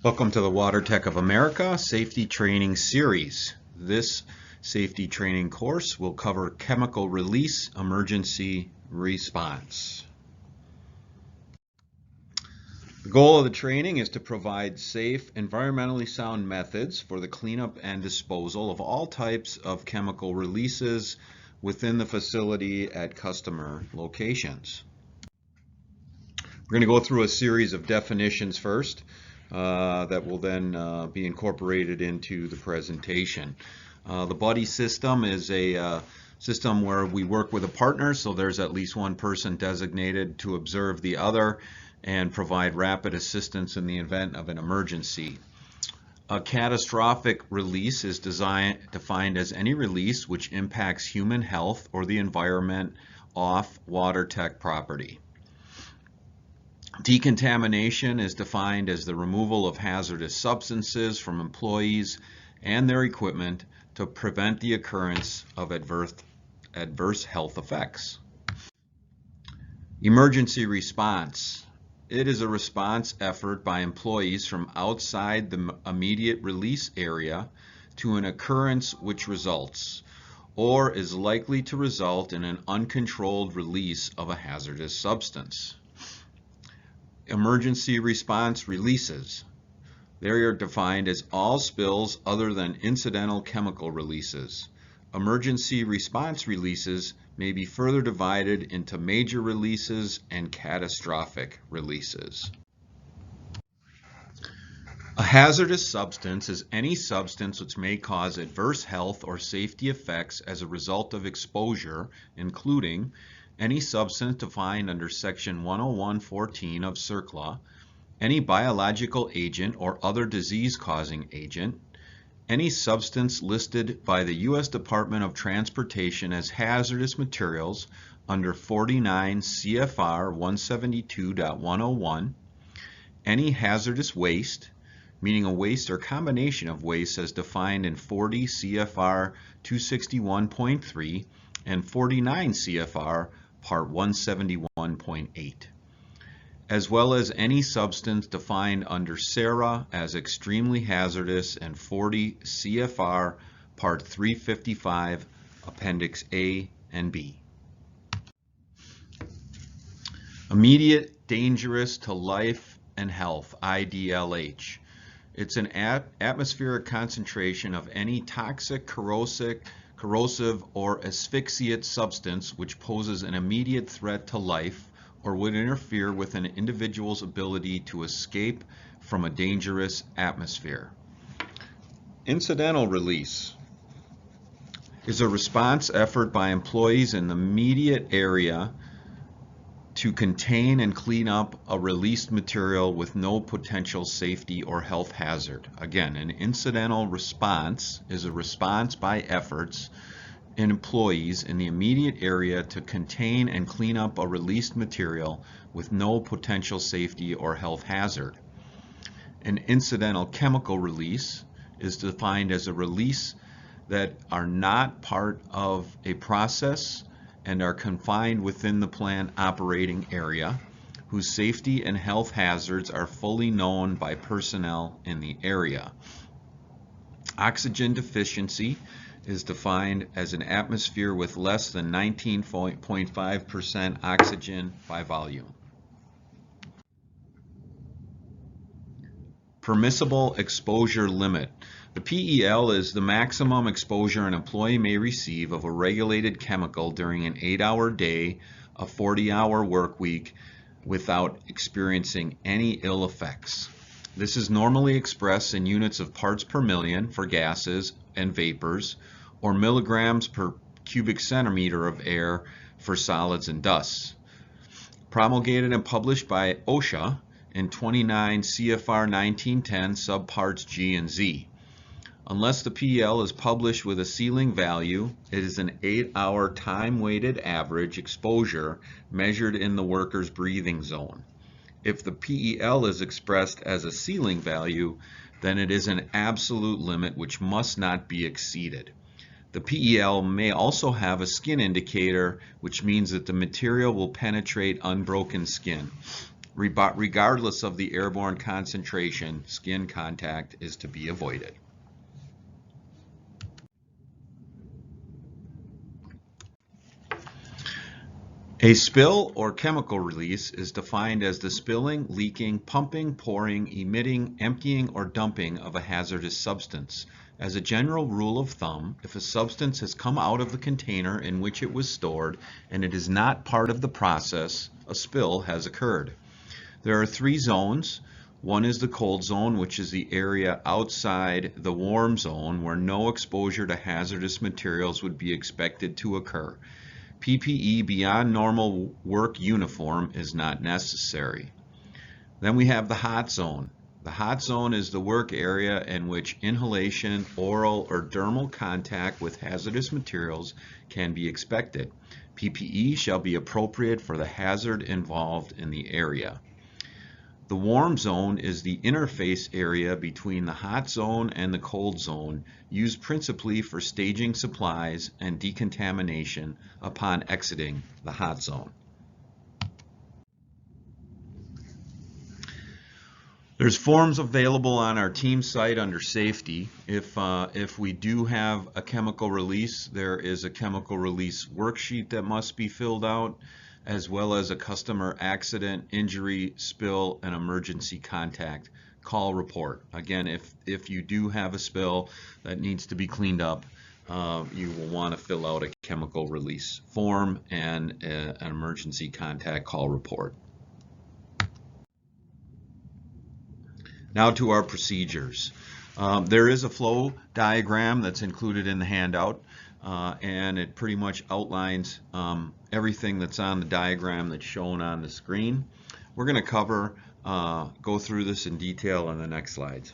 Welcome to the WaterTech of America Safety Training Series. This safety training course will cover chemical release emergency response. The goal of the training is to provide safe, environmentally sound methods for the cleanup and disposal of all types of chemical releases within the facility at customer locations. We're going to go through a series of definitions first. That will then be incorporated into the presentation. The buddy system is a system where we work with a partner, so there's at least one person designated to observe the other and provide rapid assistance in the event of an emergency. A catastrophic release is defined as any release which impacts human health or the environment off WaterTech property. Decontamination is defined as the removal of hazardous substances from employees and their equipment to prevent the occurrence of adverse health effects. Emergency response. It is a response effort by employees from outside the immediate release area to an occurrence which results or is likely to result in an uncontrolled release of a hazardous substance. Emergency response releases. They are defined as all spills other than incidental chemical releases. Emergency response releases may be further divided into major releases and catastrophic releases. A hazardous substance is any substance which may cause adverse health or safety effects as a result of exposure, including any substance defined under Section 101.14 of CERCLA, any biological agent or other disease-causing agent, any substance listed by the U.S. Department of Transportation as hazardous materials under 49 CFR 172.101, any hazardous waste, meaning a waste or combination of waste as defined in 40 CFR 261.3 and 49 CFR Part 171.8, as well as any substance defined under SARA as extremely hazardous and 40 CFR Part 355, Appendix A and B. Immediate dangerous to life and health, IDLH. It's an atmospheric concentration of any toxic, corrosive or asphyxiate substance which poses an immediate threat to life or would interfere with an individual's ability to escape from a dangerous atmosphere. Incidental release is a response effort by employees in the immediate area to contain and clean up a released material with no potential safety or health hazard. Again, an incidental response is a response by efforts in employees in the immediate area to contain and clean up a released material with no potential safety or health hazard. An incidental chemical release is defined as a release that are not part of a process and are confined within the plant operating area, whose safety and health hazards are fully known by personnel in the area. Oxygen deficiency is defined as an atmosphere with less than 19.5% oxygen by volume. Permissible exposure limit. The PEL is the maximum exposure an employee may receive of a regulated chemical during an 8-hour day, a 40-hour work week, without experiencing any ill effects. This is normally expressed in units of parts per million for gases and vapors, or milligrams per cubic centimeter of air for solids and dusts. Promulgated and published by OSHA in 29 CFR 1910 subparts G and Z. Unless the PEL is published with a ceiling value, it is an 8-hour time-weighted average exposure measured in the worker's breathing zone. If the PEL is expressed as a ceiling value, then it is an absolute limit which must not be exceeded. The PEL may also have a skin indicator, which means that the material will penetrate unbroken skin. regardless of the airborne concentration. Skin contact is to be avoided. A spill or chemical release is defined as the spilling, leaking, pumping, pouring, emitting, emptying, or dumping of a hazardous substance. As a general rule of thumb, if a substance has come out of the container in which it was stored and it is not part of the process, a spill has occurred. There are 3 zones. One is the cold zone, which is the area outside the warm zone where no exposure to hazardous materials would be expected to occur. PPE beyond normal work uniform is not necessary. Then we have the hot zone. The hot zone is the work area in which inhalation, oral, or dermal contact with hazardous materials can be expected. PPE shall be appropriate for the hazard involved in the area. The warm zone is the interface area between the hot zone and the cold zone, used principally for staging supplies and decontamination upon exiting the hot zone. There's forms available on our team site under safety. If we do have a chemical release, there is a chemical release worksheet that must be filled out, as well as a customer accident, injury, spill, and emergency contact call report. Again, if you do have a spill that needs to be cleaned up, you will want to fill out a chemical release form and an emergency contact call report. Now to our procedures. There is a flow diagram that's included in the handout, and it pretty much outlines everything that's on the diagram that's shown on the screen. We're going to go through this in detail in the next slides.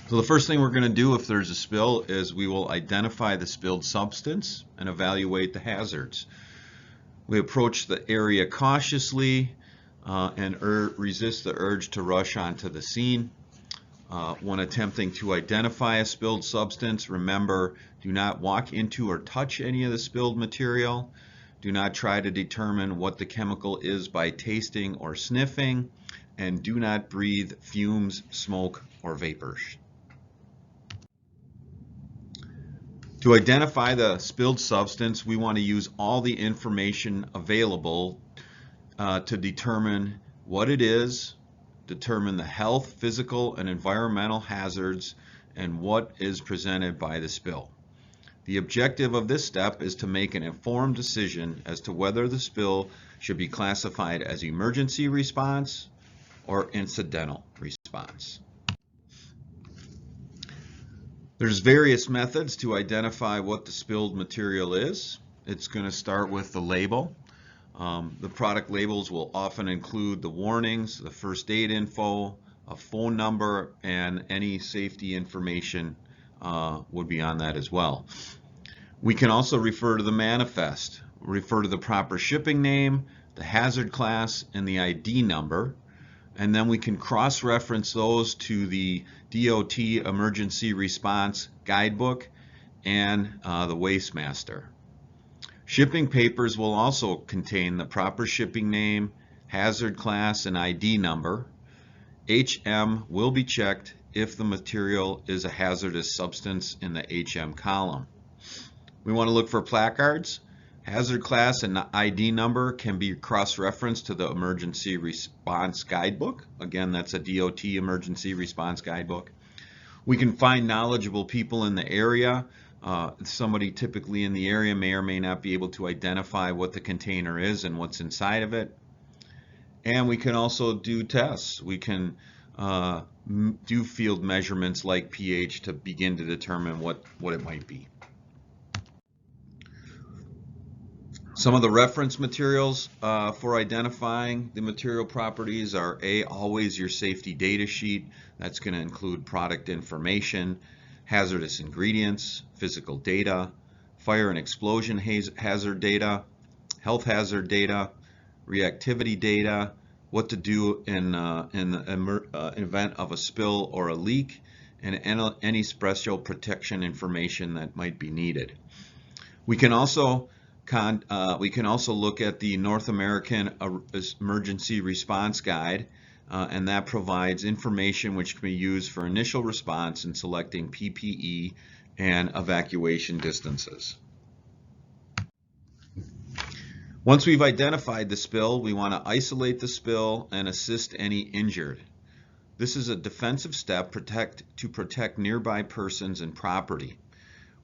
So the first thing we're going to do if there's a spill is we will identify the spilled substance and evaluate the hazards. We approach the area cautiously and resist the urge to rush onto the scene. When attempting to identify a spilled substance, remember, do not walk into or touch any of the spilled material. Do not try to determine what the chemical is by tasting or sniffing, and do not breathe fumes, smoke, or vapors. To identify the spilled substance, we want to use all the information available to determine what it is, determine the health, physical, and environmental hazards, and what is presented by the spill. The objective of this step is to make an informed decision as to whether the spill should be classified as emergency response or incidental response. There's various methods to identify what the spilled material is. It's going to start with the label. The product labels will often include the warnings, the first aid info, a phone number, and any safety information would be on that as well. We can also refer to the manifest, refer to the proper shipping name, the hazard class, and the ID number, and then we can cross-reference those to the DOT Emergency Response Guidebook and the Wastemaster. Shipping papers will also contain the proper shipping name, hazard class, and ID number. HM will be checked if the material is a hazardous substance in the HM column. We want to look for placards. Hazard class and the ID number can be cross-referenced to the Emergency Response Guidebook. Again, that's a DOT Emergency Response Guidebook. We can find knowledgeable people in the area. Somebody typically in the area may or may not be able to identify what the container is and what's inside of it. And we can also do tests. We can do field measurements like pH to begin to determine what it might be. Some of the reference materials for identifying the material properties are always your safety data sheet. That's going to include product information, hazardous ingredients, physical data, fire and explosion hazard data, health hazard data, reactivity data, what to do in the event of a spill or a leak, and any special protection information that might be needed. We can also We can also look at the North American Emergency Response Guide, and that provides information which can be used for initial response in selecting PPE and evacuation distances. Once we've identified the spill, we want to isolate the spill and assist any injured. This is a defensive step to protect nearby persons and property.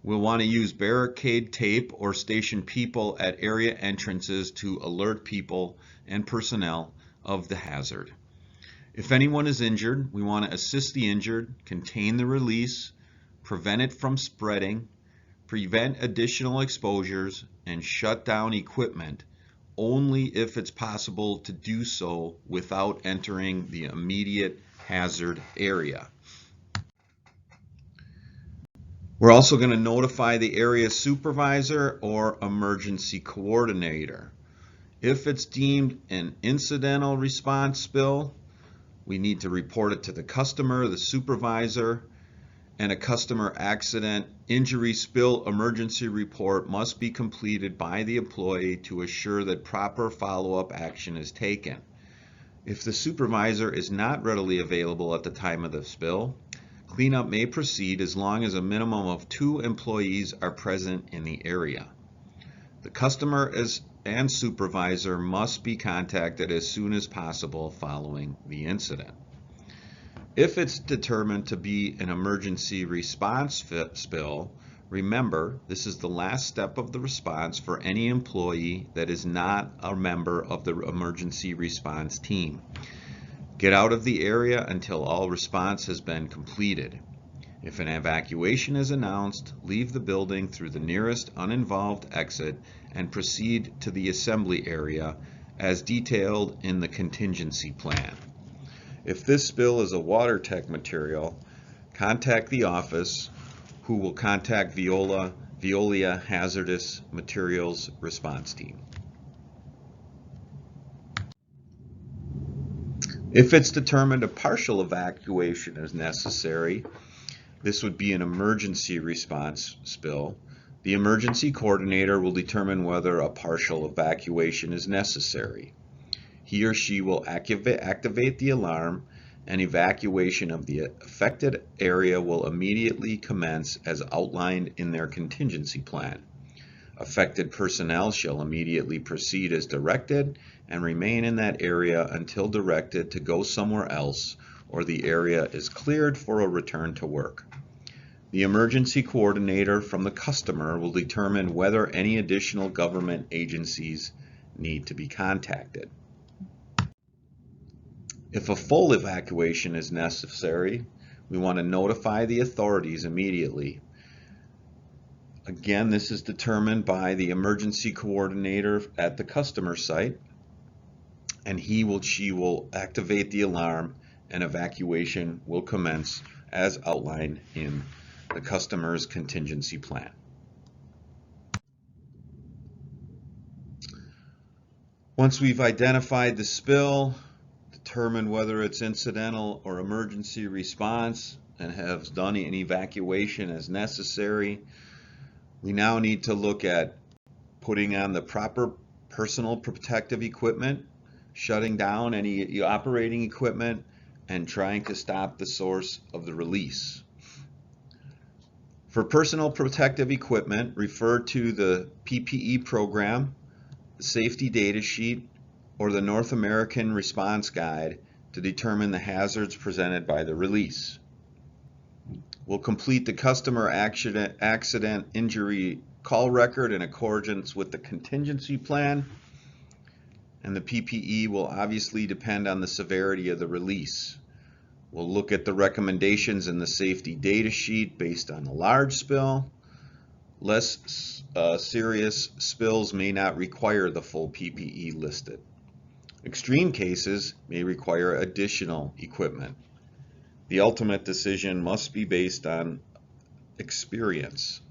We'll want to use barricade tape or station people at area entrances to alert people and personnel of the hazard. If anyone is injured, we want to assist the injured, contain the release, prevent it from spreading, prevent additional exposures, and shut down equipment only if it's possible to do so without entering the immediate hazard area. We're also going to notify the area supervisor or emergency coordinator. If it's deemed an incidental response spill, we need to report it to the customer, the supervisor, and a customer accident injury spill emergency report must be completed by the employee to assure that proper follow-up action is taken. If the supervisor is not readily available at the time of the spill, cleanup may proceed as long as a minimum of 2 employees are present in the area. The customer and supervisor must be contacted as soon as possible following the incident. If it's determined to be an emergency response spill, remember this is the last step of the response for any employee that is not a member of the emergency response team. Get out of the area until all response has been completed. If an evacuation is announced, leave the building through the nearest uninvolved exit and proceed to the assembly area as detailed in the contingency plan. If this spill is a water tech material, contact the office, who will contact Veolia Hazardous Materials Response Team. If it's determined a partial evacuation is necessary, this would be an emergency response spill. The emergency coordinator will determine whether a partial evacuation is necessary. He or she will activate the alarm, and evacuation of the affected area will immediately commence as outlined in their contingency plan. Affected personnel shall immediately proceed as directed and remain in that area until directed to go somewhere else or the area is cleared for a return to work. The emergency coordinator from the customer will determine whether any additional government agencies need to be contacted. If a full evacuation is necessary, we want to notify the authorities immediately. Again, this is determined by the emergency coordinator at the customer site, and she will activate the alarm and evacuation will commence as outlined in the customer's contingency plan. Once we've identified the spill, determined whether it's incidental or emergency response, and have done an evacuation as necessary, we now need to look at putting on the proper personal protective equipment, shutting down any operating equipment, and trying to stop the source of the release. For personal protective equipment, refer to the PPE program, the safety data sheet, or the North American Response Guide to determine the hazards presented by the release. We'll complete the customer accident injury call record in accordance with the contingency plan, and the PPE will obviously depend on the severity of the release. We'll look at the recommendations in the safety data sheet based on a large spill. Less serious spills may not require the full PPE listed. Extreme cases may require additional equipment. The ultimate decision must be based on experience.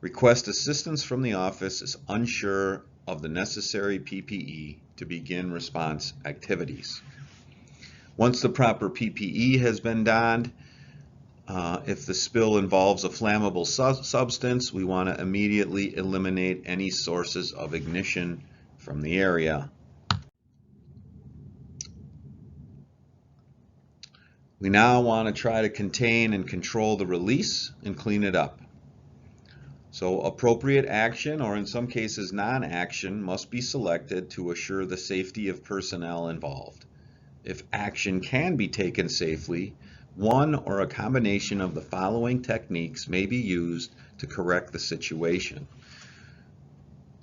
Request assistance from the office is unsure of the necessary PPE to begin response activities. Once the proper PPE has been donned, If the spill involves a flammable substance, we want to immediately eliminate any sources of ignition from the area. We now want to try to contain and control the release and clean it up. So appropriate action, or in some cases non-action, must be selected to assure the safety of personnel involved. If action can be taken safely, one or a combination of the following techniques may be used to correct the situation.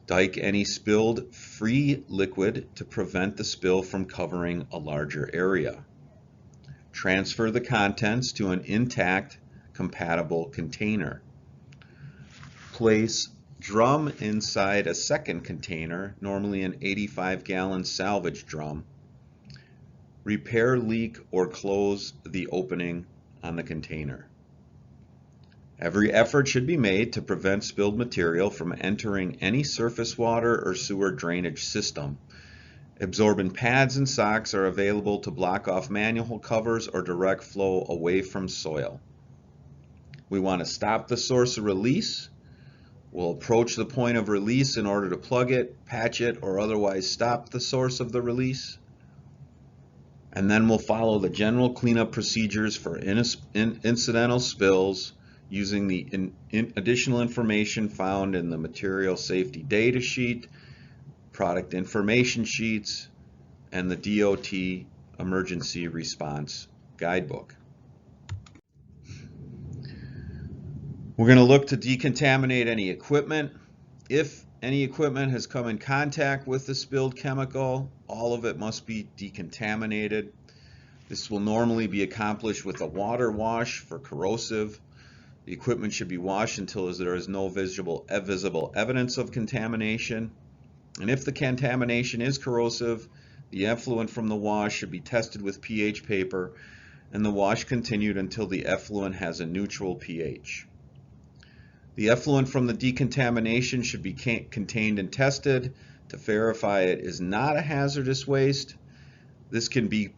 Dike any spilled free liquid to prevent the spill from covering a larger area. Transfer the contents to an intact, compatible container. Place drum inside a second container, normally an 85-gallon salvage drum. Repair leak or close the opening on the container. Every effort should be made to prevent spilled material from entering any surface water or sewer drainage system. Absorbent pads and socks are available to block off manhole covers or direct flow away from soil. We want to stop the source of release. We'll approach the point of release in order to plug it, patch it, or otherwise stop the source of the release. And then we'll follow the general cleanup procedures for incidental spills using the additional information found in the material safety data sheet, product information sheets, and the DOT emergency response guidebook. We're going to look to decontaminate any equipment. If any equipment has come in contact with the spilled chemical, all of it must be decontaminated. This will normally be accomplished with a water wash for corrosive. The equipment should be washed until there is no visible evidence of contamination. And if the contamination is corrosive, the effluent from the wash should be tested with pH paper and the wash continued until the effluent has a neutral pH. The effluent from the decontamination should be contained and tested to verify it is not a hazardous waste. This can be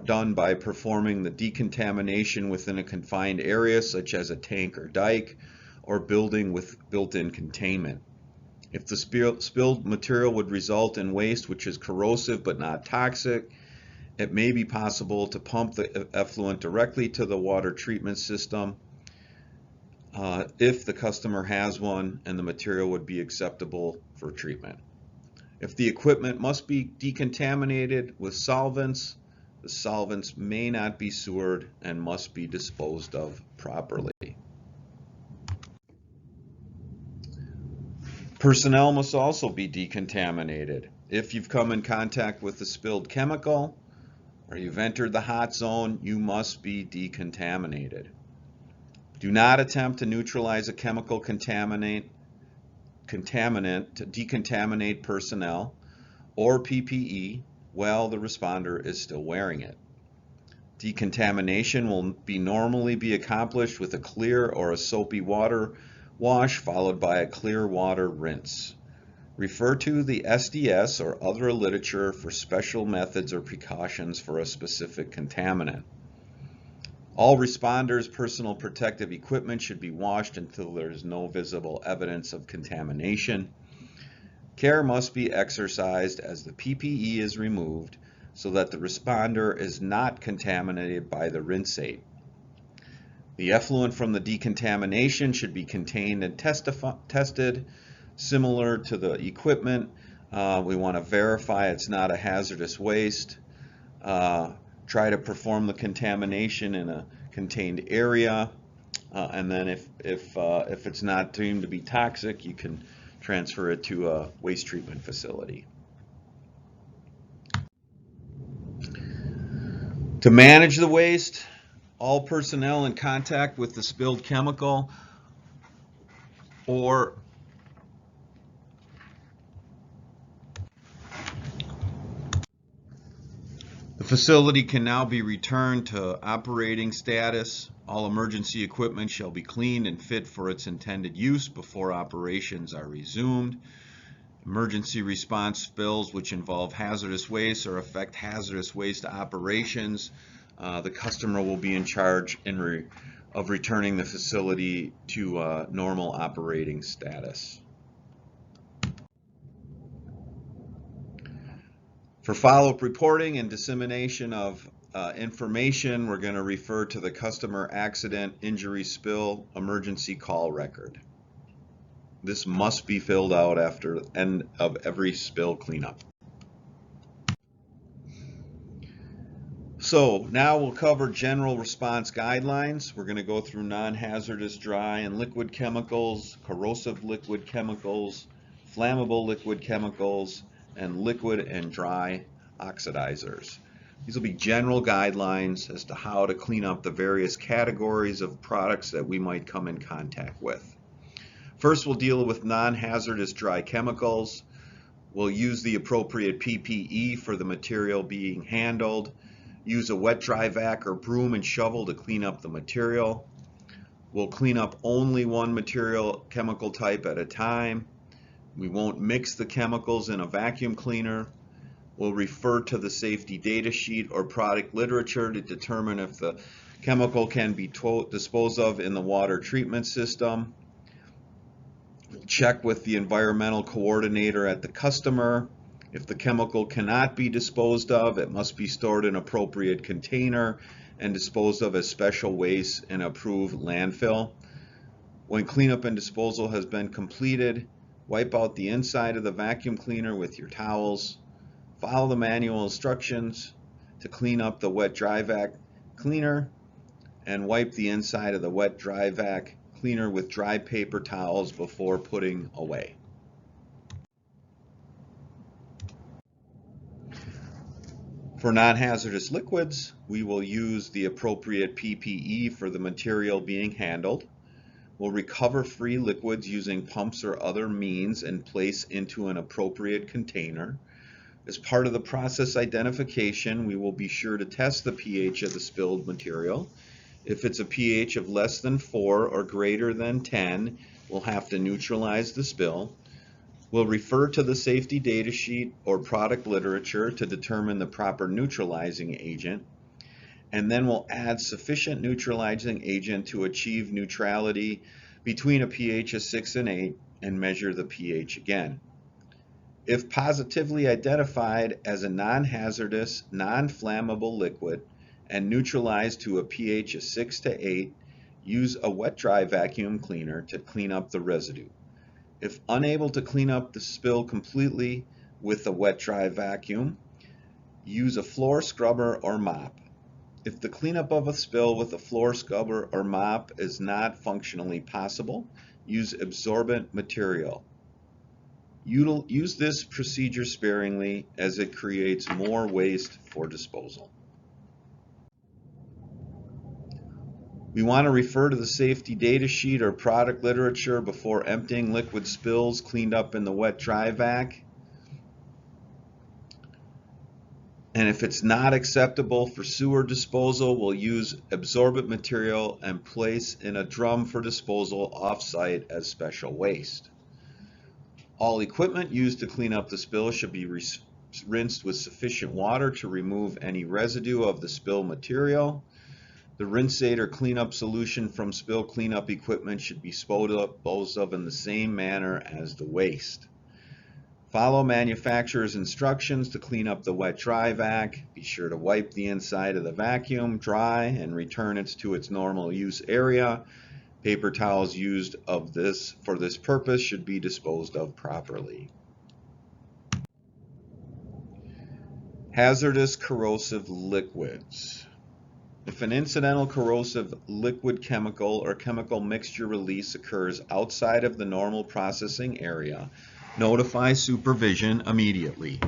done by performing the decontamination within a confined area such as a tank or dike or building with built-in containment. If the spilled material would result in waste which is corrosive but not toxic, it may be possible to pump the effluent directly to the water treatment system if the customer has one and the material would be acceptable for treatment. If the equipment must be decontaminated with solvents, the solvents may not be sewered and must be disposed of properly. Personnel must also be decontaminated. If you've come in contact with the spilled chemical or you've entered the hot zone, you must be decontaminated. Do not attempt to neutralize a chemical contaminant to decontaminate personnel or PPE while the responder is still wearing it. Decontamination will normally be accomplished with a clear or a soapy water wash followed by a clear water rinse. Refer to the SDS or other literature for special methods or precautions for a specific contaminant. All responders' personal protective equipment should be washed until there is no visible evidence of contamination. Care must be exercised as the PPE is removed so that the responder is not contaminated by the rinsate. The effluent from the decontamination should be contained and tested similar to the equipment. We want to verify it's not a hazardous waste. Try to perform the contamination in a contained area, and then if it's not deemed to be toxic, you can transfer it to a waste treatment facility. To manage the waste, all personnel in contact with the spilled chemical or the facility can now be returned to operating status. All emergency equipment shall be cleaned and fit for its intended use before operations are resumed. Emergency response spills which involve hazardous waste or affect hazardous waste operations, the customer will be in charge in of returning the facility to normal operating status. For follow-up reporting and dissemination of information, we're going to refer to the customer accident, injury, spill, emergency call record. This must be filled out after the end of every spill cleanup. So now we'll cover general response guidelines. We're going to go through non-hazardous dry and liquid chemicals, corrosive liquid chemicals, flammable liquid chemicals, and liquid and dry oxidizers. These will be general guidelines as to how to clean up the various categories of products that we might come in contact with. First, we'll deal with non-hazardous dry chemicals. We'll use the appropriate PPE for the material being handled. Use a wet dry vac or broom and shovel to clean up the material. We'll clean up only one material chemical type at a time. We won't mix the chemicals in a vacuum cleaner. We'll refer to the safety data sheet or product literature to determine if the chemical can be disposed of in the water treatment system. We'll check with the environmental coordinator at the customer. If the chemical cannot be disposed of, it must be stored in an appropriate container and disposed of as special waste in an approved landfill. When cleanup and disposal has been completed, wipe out the inside of the vacuum cleaner with your towels. Follow the manual instructions to clean up the wet dry vac cleaner and wipe the inside of the wet dry vac cleaner with dry paper towels before putting away. For non-hazardous liquids, we will use the appropriate PPE for the material being handled. We'll recover free liquids using pumps or other means and place into an appropriate container. As part of the process identification, we will be sure to test the pH of the spilled material. If it's a pH of less than 4 or greater than 10, we'll have to neutralize the spill. We'll refer to the safety data sheet or product literature to determine the proper neutralizing agent, and then we'll add sufficient neutralizing agent to achieve neutrality between a pH of 6 and 8 and measure the pH again. If positively identified as a non-hazardous, non-flammable liquid and neutralized to a pH of 6 to 8, use a wet dry vacuum cleaner to clean up the residue. If unable to clean up the spill completely with a wet dry vacuum, use a floor scrubber or mop. If the cleanup of a spill with a floor scrubber or mop is not functionally possible, use absorbent material. Use this procedure sparingly as it creates more waste for disposal. We want to refer to the safety data sheet or product literature before emptying liquid spills cleaned up in the wet dry vac. And if it's not acceptable for sewer disposal, we'll use absorbent material and place in a drum for disposal off-site as special waste. All equipment used to clean up the spill should be rinsed with sufficient water to remove any residue of the spill material. The rinse-aid or cleanup solution from spill cleanup equipment should be disposed of in the same manner as the waste. Follow manufacturer's instructions to clean up the wet dry vac. Be sure to wipe the inside of the vacuum dry and return it to its normal use area. Paper towels used for this purpose should be disposed of properly. Hazardous corrosive liquids. If an incidental corrosive liquid chemical or chemical mixture release occurs outside of the normal processing area, notify supervision immediately.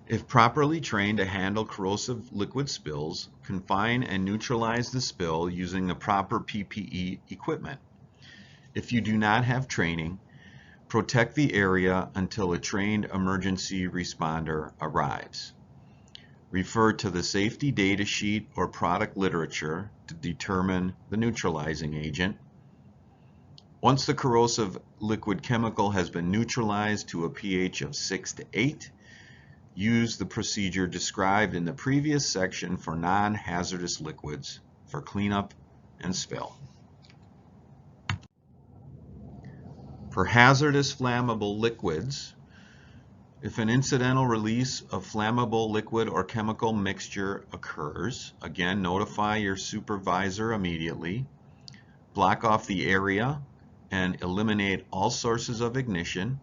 If properly trained to handle corrosive liquid spills, confine and neutralize the spill using the proper PPE equipment. If you do not have training, protect the area until a trained emergency responder arrives. Refer to the safety data sheet or product literature to determine the neutralizing agent. Once the corrosive liquid chemical has been neutralized to a pH of 6 to 8, use the procedure described in the previous section for non-hazardous liquids for cleanup and spill. For hazardous flammable liquids, if an incidental release of flammable liquid or chemical mixture occurs, again, notify your supervisor immediately. Block off the area and eliminate all sources of ignition.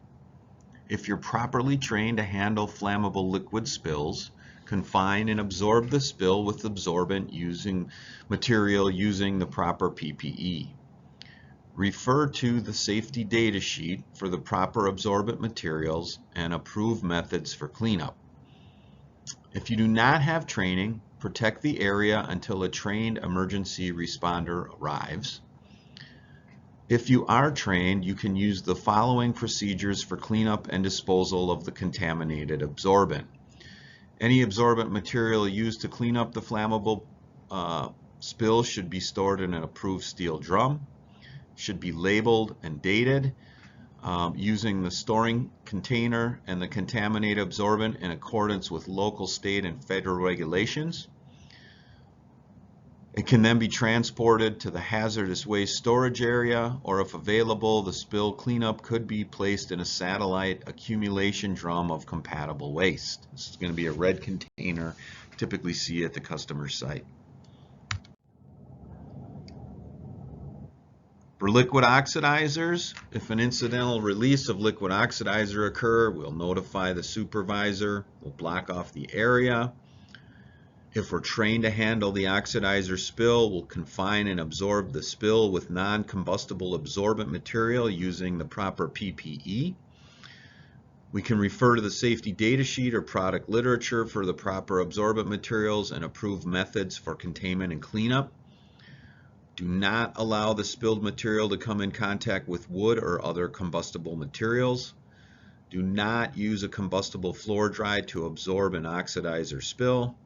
If you're properly trained to handle flammable liquid spills, confine and absorb the spill with absorbent material using the proper PPE. Refer to the safety data sheet for the proper absorbent materials and approved methods for cleanup. If you do not have training, protect the area until a trained emergency responder arrives. If you are trained, you can use the following procedures for cleanup and disposal of the contaminated absorbent. Any absorbent material used to clean up the flammable spill should be stored in an approved steel drum, should be labeled and dated using the storing container and the contaminated absorbent in accordance with local, state, and federal regulations. It can then be transported to the hazardous waste storage area, or if available, the spill cleanup could be placed in a satellite accumulation drum of compatible waste. This is going to be a red container, typically see at the customer site. For liquid oxidizers, if an incidental release of liquid oxidizer occur, we'll notify the supervisor, we'll block off the area. If we're trained to handle the oxidizer spill, we'll confine and absorb the spill with non-combustible absorbent material using the proper PPE. We can refer to the safety data sheet or product literature for the proper absorbent materials and approved methods for containment and cleanup. Do not allow the spilled material to come in contact with wood or other combustible materials. Do not use a combustible floor dry to absorb an oxidizer spill.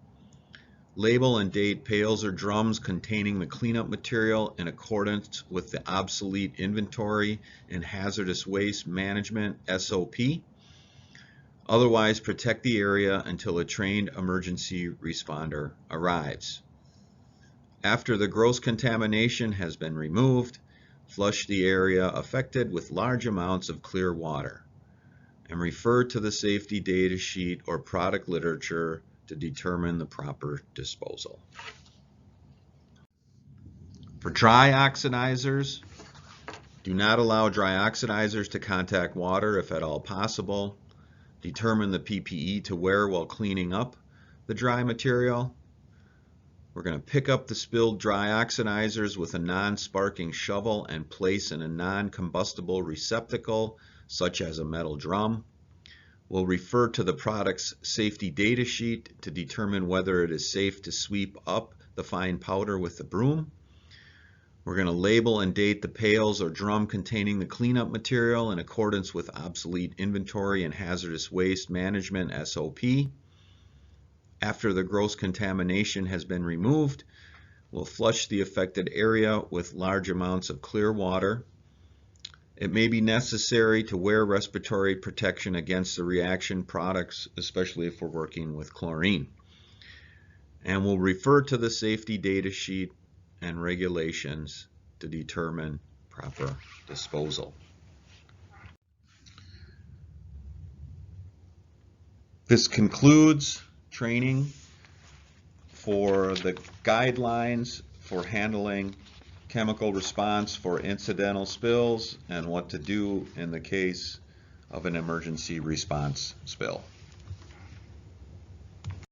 Label and date pails or drums containing the cleanup material in accordance with the obsolete inventory and hazardous waste management SOP. Otherwise, protect the area until a trained emergency responder arrives. After the gross contamination has been removed, flush the area affected with large amounts of clear water and refer to the safety data sheet or product literature to determine the proper disposal. For dry oxidizers, do not allow dry oxidizers to contact water if at all possible. Determine the PPE to wear while cleaning up the dry material. We're going to pick up the spilled dry oxidizers with a non-sparking shovel and place in a non-combustible receptacle, such as a metal drum. We'll refer to the product's safety data sheet to determine whether it is safe to sweep up the fine powder with the broom. We're going to label and date the pails or drum containing the cleanup material in accordance with obsolete inventory and hazardous waste management SOP. After the gross contamination has been removed, we'll flush the affected area with large amounts of clear water. It may be necessary to wear respiratory protection against the reaction products, especially if we're working with chlorine. And we'll refer to the safety data sheet and regulations to determine proper disposal. This concludes training for the guidelines for handling chemical response for incidental spills and what to do in the case of an emergency response spill.